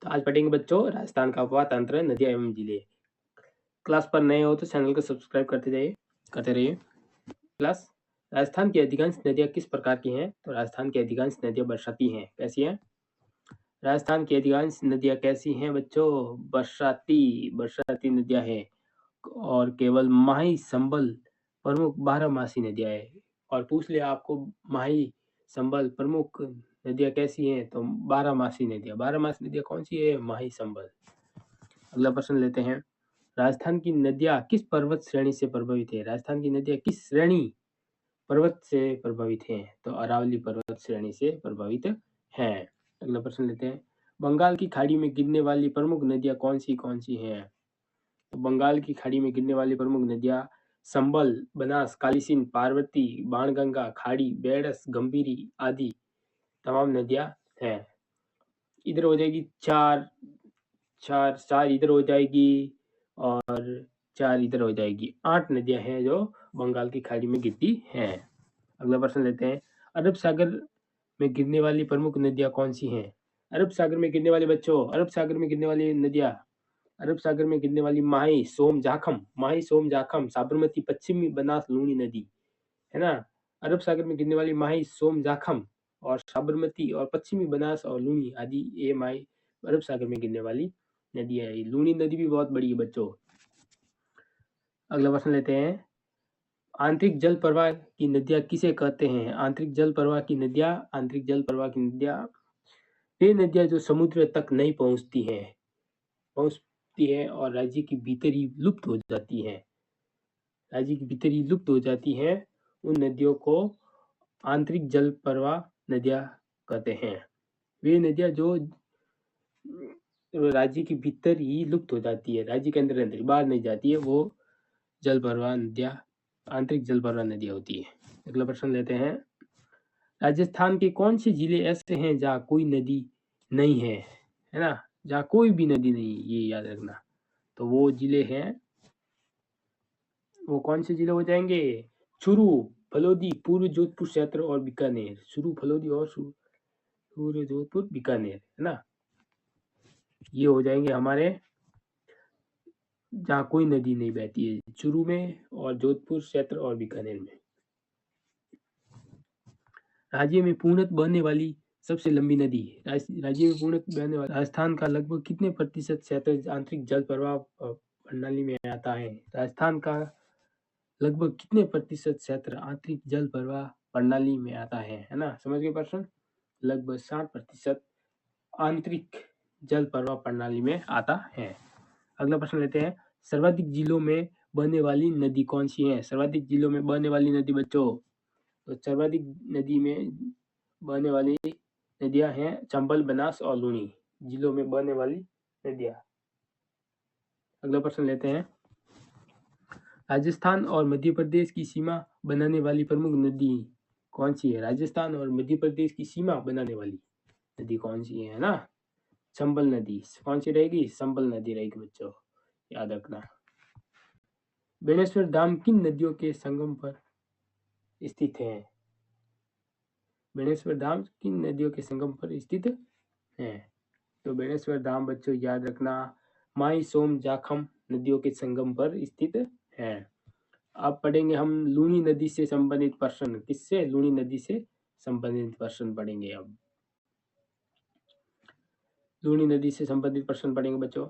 आज पढ़ेंगे बच्चों राजस्थान का उपवा तंत्र, नदियाँ एवं जिले। क्लास पर नए हो तो चैनल को सब्सक्राइब करते रहिए। क्लास राजस्थान की अधिकांश नदियाँ किस प्रकार की हैं? तो राजस्थान की अधिकांश नदियाँ बरसाती हैं। कैसी हैं? राजस्थान की अधिकांश नदियाँ कैसी हैं बच्चों? बरसाती नदियाँ हैं और केवल माही, संबल प्रमुख 12 मासी नदियाँ हैं। और पूछ लिया आपको माही, संबल प्रमुख नदियाँ कैसी हैं? तो 12 मासी नदियाँ। 12 मासी नदियाँ कौन सी है? माही, संबल। अगला प्रश्न लेते हैं। राजस्थान की नदियाँ किस पर्वत श्रेणी से प्रभावित है? राजस्थान की नदियाँ किस श्रेणी पर्वत से प्रभावित हैं? तो अरावली पर्वत श्रेणी से प्रभावित हैं। अगला प्रश्न लेते हैं। बंगाल की खाड़ी में गिरने वाली प्रमुख नदियाँ कौन सी हैं? तो बंगाल की खाड़ी में गिरने वाली प्रमुख नदियाँ संबल, बनास, कालीसिंध, पार्वती, बाणगंगा, खाड़ी, बेड़स, गंभीरी आदि तमाम नदियाँ हैं। इधर हो जाएगी चार इधर हो जाएगी और 4 इधर हो जाएगी। 8 नदियां हैं जो बंगाल की खाड़ी में गिरती हैं। अगला प्रश्न लेते हैं। अरब सागर में गिरने वाली प्रमुख नदियां कौन सी हैं? अरब सागर में गिरने वाली नदियां अरब सागर में गिरने वाली माही, सोम, जाखम, साबरमती, पश्चिमी बनास, लूनी नदी है ना। अरब सागर में गिरने वाली माही, सोम, जाखम और साबरमती और पश्चिमी बनास और लूनी आदि ये माही अरब सागर में गिरने वाली नदी है। लूनी नदी भी बहुत बड़ी है बच्चों। अगला प्रश्न लेते हैं। आंतरिक जल प्रवाह की नदियां किसे कहते हैं? आंतरिक जल प्रवाह की नदियां वे नदियां जो समुद्र तक नहीं पहुंचती हैं और राज्य के भीतर ही लुप्त हो जाती हैं। उन नदियों को आंतरिक जल प्रवाह नदियां कहते हैं। वे नदियां जो राज्य के भीतर ही लुप्त हो जाती है, राज्य के अंदर बाहर नहीं जाती है, वो जल प्रवाह नदियां आंतरिक जल प्रवाह नदियां होती है। अगला प्रश्न लेते हैं। राजस्थान के कौन से जिले ऐसे हैं जहाँ कोई नदी नहीं है ना, जहाँ कोई भी नदी नहीं, ये याद रखना। तो वो जिले हैं, वो कौन से जिले हो जाएंगे? चूरू, फलोदी, पूर्व जोधपुर क्षेत्र और बीकानेर। चूरू, फलोदी और पूर्व जोधपुर, बीकानेर है ना, ये हो जाएंगे हमारे जहाँ कोई नदी नहीं बहती है, चूरू में और जोधपुर क्षेत्र और बीकानेर में। राज्य में पूर्णतः बहने वाली सबसे लंबी नदी राजस्थान का लगभग कितने प्रतिशत क्षेत्र आंतरिक जल प्रवाह प्रणाली में आता है? राजस्थान का लगभग कितने प्रतिशत क्षेत्र आंतरिक जल प्रवाह प्रणाली में आता है ना। समझ गए प्रश्न? लगभग 60% आंतरिक जल प्रवाह प्रणाली में आता है। अगला प्रश्न लेते हैं। सर्वाधिक जिलों में बहने वाली नदी कौन सी है? सर्वाधिक जिलों में बहने वाली नदी बच्चों, तो सर्वाधिक नदी में बहने वाली नदियां हैं चंबल, बनास और लूनी जिलों में बहने वाली नदियां। अगला प्रश्न लेते हैं। राजस्थान और मध्य प्रदेश की सीमा बनाने वाली प्रमुख नदी कौन सी है? राजस्थान और मध्य प्रदेश की सीमा बनाने वाली नदी कौन सी है ना? चंबल नदी। कौन सी रहेगी? संबल नदी रहेगी बच्चों, याद रखना। बेणेश्वर धाम किन नदियों के संगम पर स्थित है? बेणेश्वर धाम किन नदियों के संगम पर स्थित है? तो बेणेश्वर धाम बच्चों याद रखना माई, सोम, जाखम नदियों के संगम पर स्थित है। अब पढ़ेंगे हम लूनी नदी से संबंधित प्रश्न। किससे? लूनी नदी से संबंधित प्रश्न पढ़ेंगे। अब लूनी नदी से संबंधित प्रश्न पढ़ेंगे बच्चों।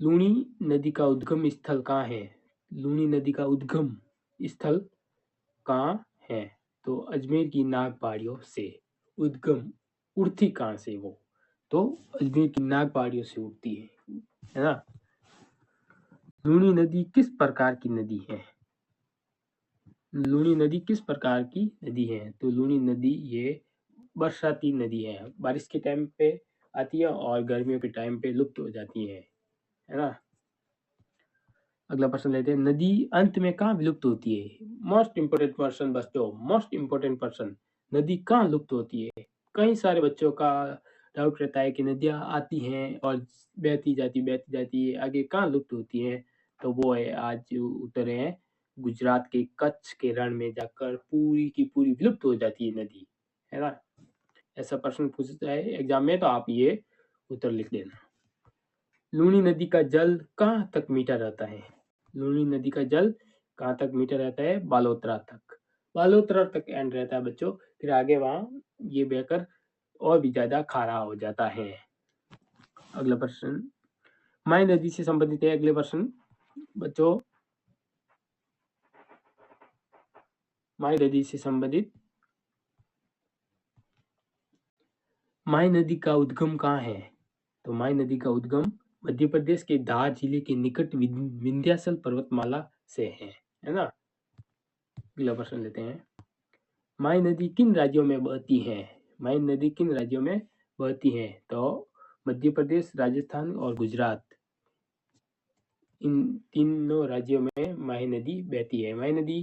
लूनी नदी का उद्गम स्थल कहाँ है? लूनी नदी का उद्गम स्थल कहाँ है? तो अजमेर की नाग पहाड़ियों से उद्गम उड़ती कहाँ से वो? तो अजमेर की नाग पहाड़ियों से उठती है ना। लूनी नदी किस प्रकार की नदी है? लूनी नदी किस प्रकार की नदी है? तो लूनी नदी ये बरसाती नदी है, बारिश के टाइम पे आती है और गर्मियों के टाइम पे लुप्त हो जाती है ना। अगला प्रश्न लेते हैं। नदी अंत में कहाँ विलुप्त होती है? मोस्ट इंपोर्टेंट पर्सन बच्चों, मोस्ट इंपोर्टेंट पर्सन, नदी कहाँ लुप्त होती है? कई सारे बच्चों का डाउट रहता है कि नदियाँ आती हैं और बहती जाती है, आगे कहाँ लुप्त होती हैं? तो वो है आज उत्तर है गुजरात के कच्छ के रण में जाकर पूरी की पूरी विलुप्त हो जाती है नदी, है ना। ऐसा प्रश्न पूछता है एग्जाम में, तो आप ये उत्तर लिख देना। लूनी नदी का जल कहाँ तक मीठा रहता है? लूनी नदी का जल कहाँ तक मीठा रहता है? बालोतरा तक। बालोतरा तक एंड रहता है बच्चों, फिर आगे वहां ये बहकर और भी ज्यादा खारा हो जाता है। अगला प्रश्न माई नदी से संबंधित है। अगले प्रश्न बच्चों माई नदी से संबंधित, माई नदी का उद्गम कहाँ है? तो माई नदी का उद्गम मध्य प्रदेश के धार जिले के निकट विंध्याचल पर्वतमाला से है ना। अगला प्रश्न लेते हैं, माई नदी किन राज्यों में बहती है? माई नदी किन राज्यों में बहती है? तो मध्य प्रदेश, राजस्थान और गुजरात, इन तीनों राज्यों में माही नदी बहती है। माही नदी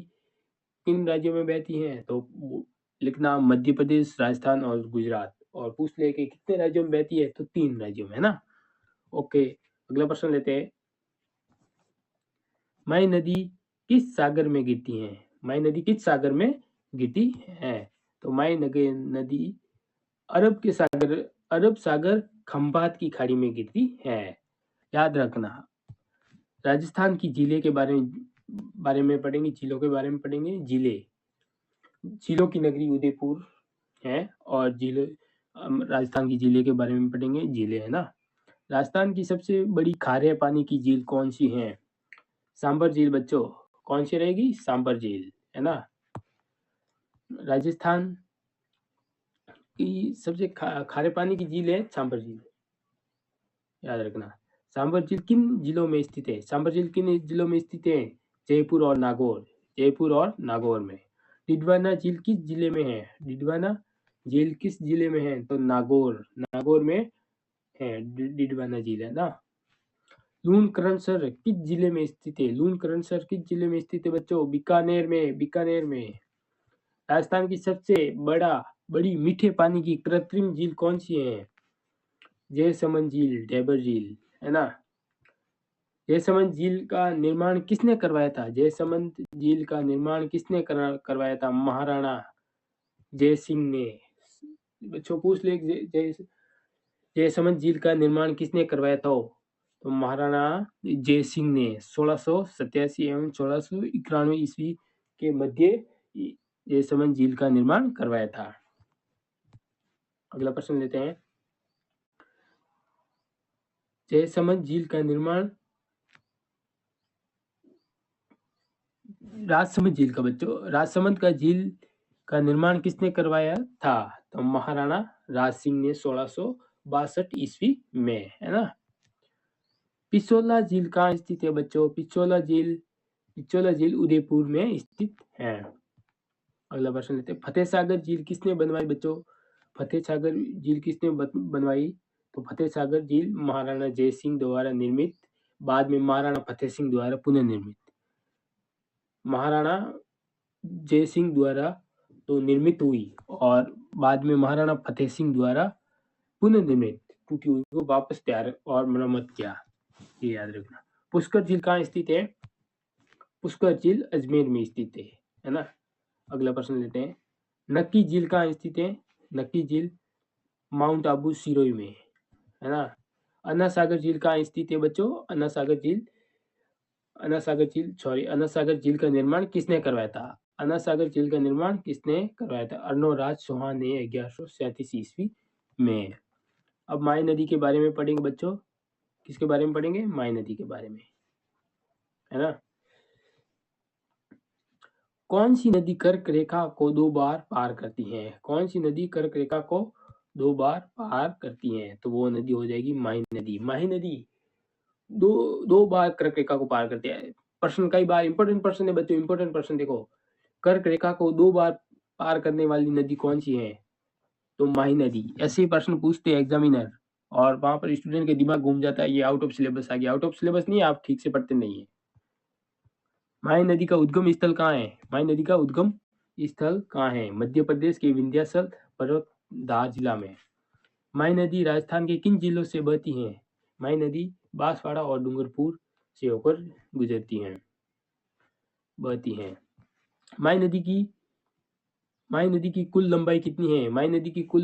किन राज्यों में बहती है? तो लिखना मध्य प्रदेश, राजस्थान और गुजरात, और पूछ ले कि कितने राज्यों में बहती है, तो 3 राज्यों में, है ना। ओके, अगला प्रश्न लेते हैं, माही नदी किस सागर में गिरती है? माही नदी किस सागर में गिरती है? तो माही नदी अरब सागर खंबात की खाड़ी में गिरती है। याद रखना। राजस्थान की जिले के बारे में पढ़ेंगे, जिलों के बारे में पढ़ेंगे। जिलों की नगरी उदयपुर है, और जिले राजस्थान की जिले के बारे में पढ़ेंगे, जिले, है ना। राजस्थान की सबसे बड़ी खारे पानी की झील कौन सी है? सांबर झील बच्चों। कौन सी रहेगी? सांबर झील, है ना। राजस्थान की सबसे खारे पानी की झील है सांबर झील, याद रखना। सांबर झील किन जिलों में स्थित है? सांबर झील किन जिलों में स्थित है? जयपुर और नागौर, जयपुर और नागौर में। डिडवाना झील किस जिले में है? डिडवाना झील किस जिले में है? तो नागौर में है डिडवाना झील, है ना। लूणकरणसर किस जिले में स्थित है? लूणकरणसर किस जिले में स्थित है बच्चों? बीकानेर में। राजस्थान की सबसे बड़ी मीठे पानी की कृत्रिम झील कौन सी है? जयसमंद झील, डैबर झील, है ना। जयसमंद झील का निर्माण किसने करवाया था? जयसमंद झील का निर्माण किसने करवाया था? महाराणा जय सिंह ने। बच्चों पूछ ले, जयसमंद झील का निर्माण किसने करवाया था? तो महाराणा जय सिंह ने 1687 एवं 1691 ईस्वी के मध्य जयसमंद झील का निर्माण करवाया था। अगला प्रश्न लेते हैं, जयसमंद झील का निर्माण राजसमंद झील का बच्चों, राजसमंद का झील का निर्माण किसने करवाया था? तो महाराणा राज सिंह ने 1662 ईस्वी में, है ना। पिछोला झील कहाँ स्थित है बच्चों? पिछोला झील उदयपुर में स्थित है। अगला प्रश्न लेते हैं, फतेह सागर झील किसने बनवाई बच्चों? फतेह सागर झील किसने बनवाई? तो फतेह सागर झील महाराणा जय सिंह द्वारा निर्मित, बाद में महाराणा फतेह सिंह द्वारा पुनर्निर्मित। महाराणा जय सिंह द्वारा तो निर्मित हुई, और बाद में महाराणा फतेह सिंह द्वारा पुनर्निर्मित, क्योंकि उनको वापस तैयार और मरम्मत किया, ये याद रखना। पुष्कर झील कहाँ स्थित है? पुष्कर झील अजमेर में स्थित है ना। अगला प्रश्न लेते हैं, नक्की झील कहाँ स्थित है? नक्की झील माउंट आबू सिरोही में, है ना। अन्ना सागर झील कहाँ स्थित है बच्चों? अन्ना सागर झील का निर्माण किसने करवाया था? अन्ना सागर झील का निर्माण किसने करवाया था? अर्नोराज चौहान ने 1137 ईस्वी में। अब माई नदी के बारे में पढ़ेंगे बच्चों। किसके बारे में पढ़ेंगे? माई नदी के बारे में, है ना। कौन सी नदी कर्क रेखा को 2 बार पार करती है? कौन सी नदी कर्क रेखा को 2 बार पार करती है? तो वो नदी हो जाएगी माही नदी। माही नदी दो बार कर्क रेखा को पार करती है। प्रश्न कई बार इंपॉर्टेंट प्रश्न है बच्चों, इंपॉर्टेंट प्रश्न देखो, कर्क रेखा को 2 बार पार करने वाली नदी कौन सी है? तो माही नदी। ऐसे प्रश्न पूछते हैं एग्जामिनर, और वहां पर स्टूडेंट के दिमाग घूम जाता है, ये आउट ऑफ सिलेबस आ गया। आउट ऑफ सिलेबस नहीं, आप ठीक से पढ़ते नहीं है। माही नदी का उद्गम स्थल कहाँ है? माही नदी का उद्गम स्थल कहाँ है? मध्य प्रदेश के विंध्याचल पर्वत धार जिला में। माही नदी राजस्थान के किन जिलों से बहती है? माही नदी बांसवाड़ा और डूंगरपुर से होकर गुजरती है, बहती है। माही नदी की माई नदी की कुल लंबाई कितनी है? माई नदी की कुल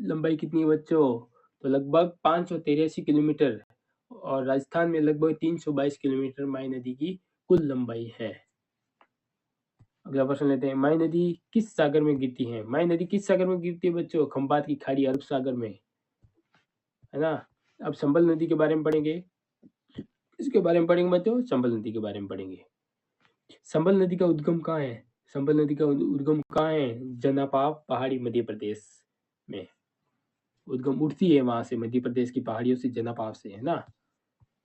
लंबाई कितनी है बच्चों? तो लगभग 583 किलोमीटर और राजस्थान में लगभग 322 किलोमीटर माई नदी की कुल लंबाई है। अगला प्रश्न लेते हैं, माई नदी किस सागर में गिरती है? माई नदी किस सागर में गिरती है बच्चों? खंबात की खाड़ी, अरब सागर में, है ना। अब संबल नदी के बारे में पढ़ेंगे, इसके बारे में पढ़ेंगे बच्चों, संबल नदी के बारे में पढ़ेंगे। संबल नदी का उद्गम कहाँ है? संबल नदी का उद्गम कहाँ है? जनापाव पहाड़ी, मध्य प्रदेश में उद्गम उठती है, वहां से मध्य प्रदेश की पहाड़ियों से, जनापाव से, है ना।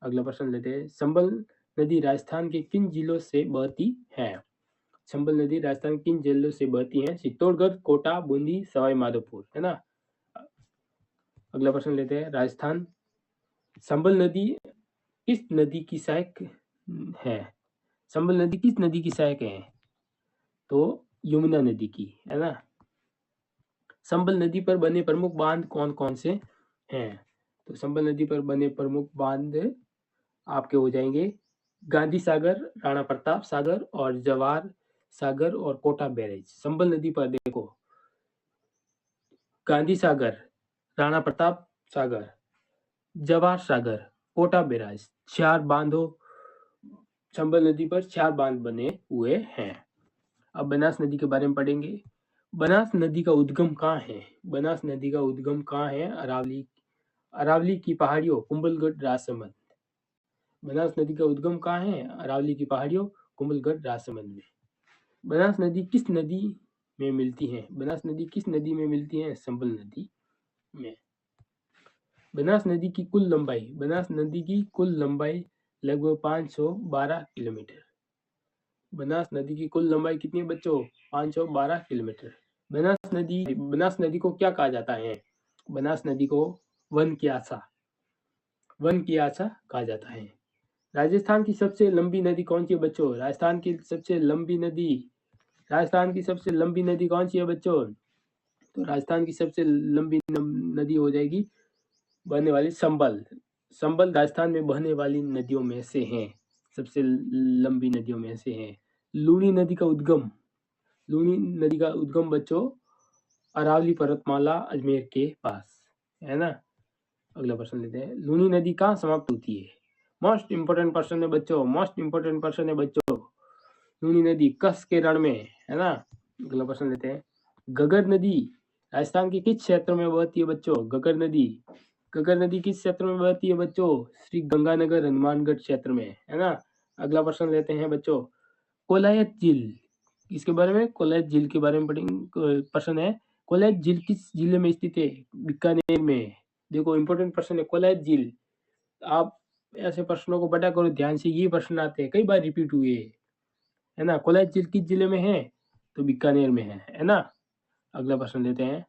अगला प्रश्न लेते हैं, संबल नदी राजस्थान के किन जिलों से बहती है? संबल नदी राजस्थान किन जिलों से बहती है? चित्तौड़गढ़, कोटा, बूंदी, सवाई माधोपुर, है ना। अगला प्रश्न लेते हैं, राजस्थान संबल नदी किस नदी की सहायक है? संबल नदी किस नदी की सहायक है? तो यमुना नदी की, है ना। संबल नदी पर बने प्रमुख बांध कौन कौन से हैं? तो संबल नदी पर बने प्रमुख बांध आपके हो जाएंगे गांधी सागर, राणा प्रताप सागर और जवाहर सागर और कोटा बैरेज। संबल नदी पर देखो, गांधी सागर, राणा प्रताप सागर, जवाहर सागर, कोटा बैराज, 4 बांधों संबल नदी पर 4 बांध बने हुए हैं। अब बनास नदी के बारे में पढ़ेंगे। बनास नदी का उद्गम कहाँ है? बनास नदी का उद्गम कहाँ है? अरावली की पहाड़ियों, कुंभलगढ़, राजसमंद। बनास नदी का उद्गम कहाँ है? अरावली की पहाड़ियों, कुंभलगढ़, राजसमंद में। बनास नदी किस नदी में मिलती है? बनास नदी किस नदी में मिलती है? संबल नदी में। बनास नदी की कुल लंबाई, बनास नदी की कुल लंबाई लगभग 512 किलोमीटर। बनास नदी की कुल लंबाई कितनी है बच्चों? 512 किलोमीटर। बनास नदी को क्या कहा जाता है? बनास नदी को वन की आशा कहा जाता है। राजस्थान की सबसे लंबी नदी कौन सी है बच्चों? राजस्थान की सबसे लंबी नदी कौन सी है बच्चों? तो राजस्थान की सबसे लंबी नदी हो जाएगी बहने वाली संबल राजस्थान में बहने वाली नदियों में से है, सबसे लंबी नदियों में से है। लूनी नदी का उद्गम बच्चों अरावली पर्वतमाला, अजमेर के पास, है ना। अगला प्रश्न लेते हैं, लूनी नदी कहाँ समाप्त होती है? मोस्ट इंपोर्टेंट प्रश्न है बच्चों। लूनी नदी कच्छ के रण में, है ना। अगला प्रश्न लेते हैं, गगर नदी राजस्थान के किस क्षेत्र में बहती है बच्चों? गगर नदी किस क्षेत्र में बहती है बच्चों? श्री गंगानगर, हनुमानगढ़ क्षेत्र में, है ना। अगला प्रश्न लेते हैं बच्चों, कोलायत झील, इसके बारे में, कोलायत झील के बारे में पढ़ेंगे। प्रश्न है, कोलायत झील किस जिले में स्थित है? बीकानेर में। देखो इंपोर्टेंट प्रश्न है कोलायत झील। आप ऐसे प्रश्नों को पढ़ा करो ध्यान से, ये प्रश्न आते हैं, कई बार रिपीट हुए, है ना। कोलायत झील किस जिले में है? तो बीकानेर में है ना। अगला प्रश्न लेते हैं,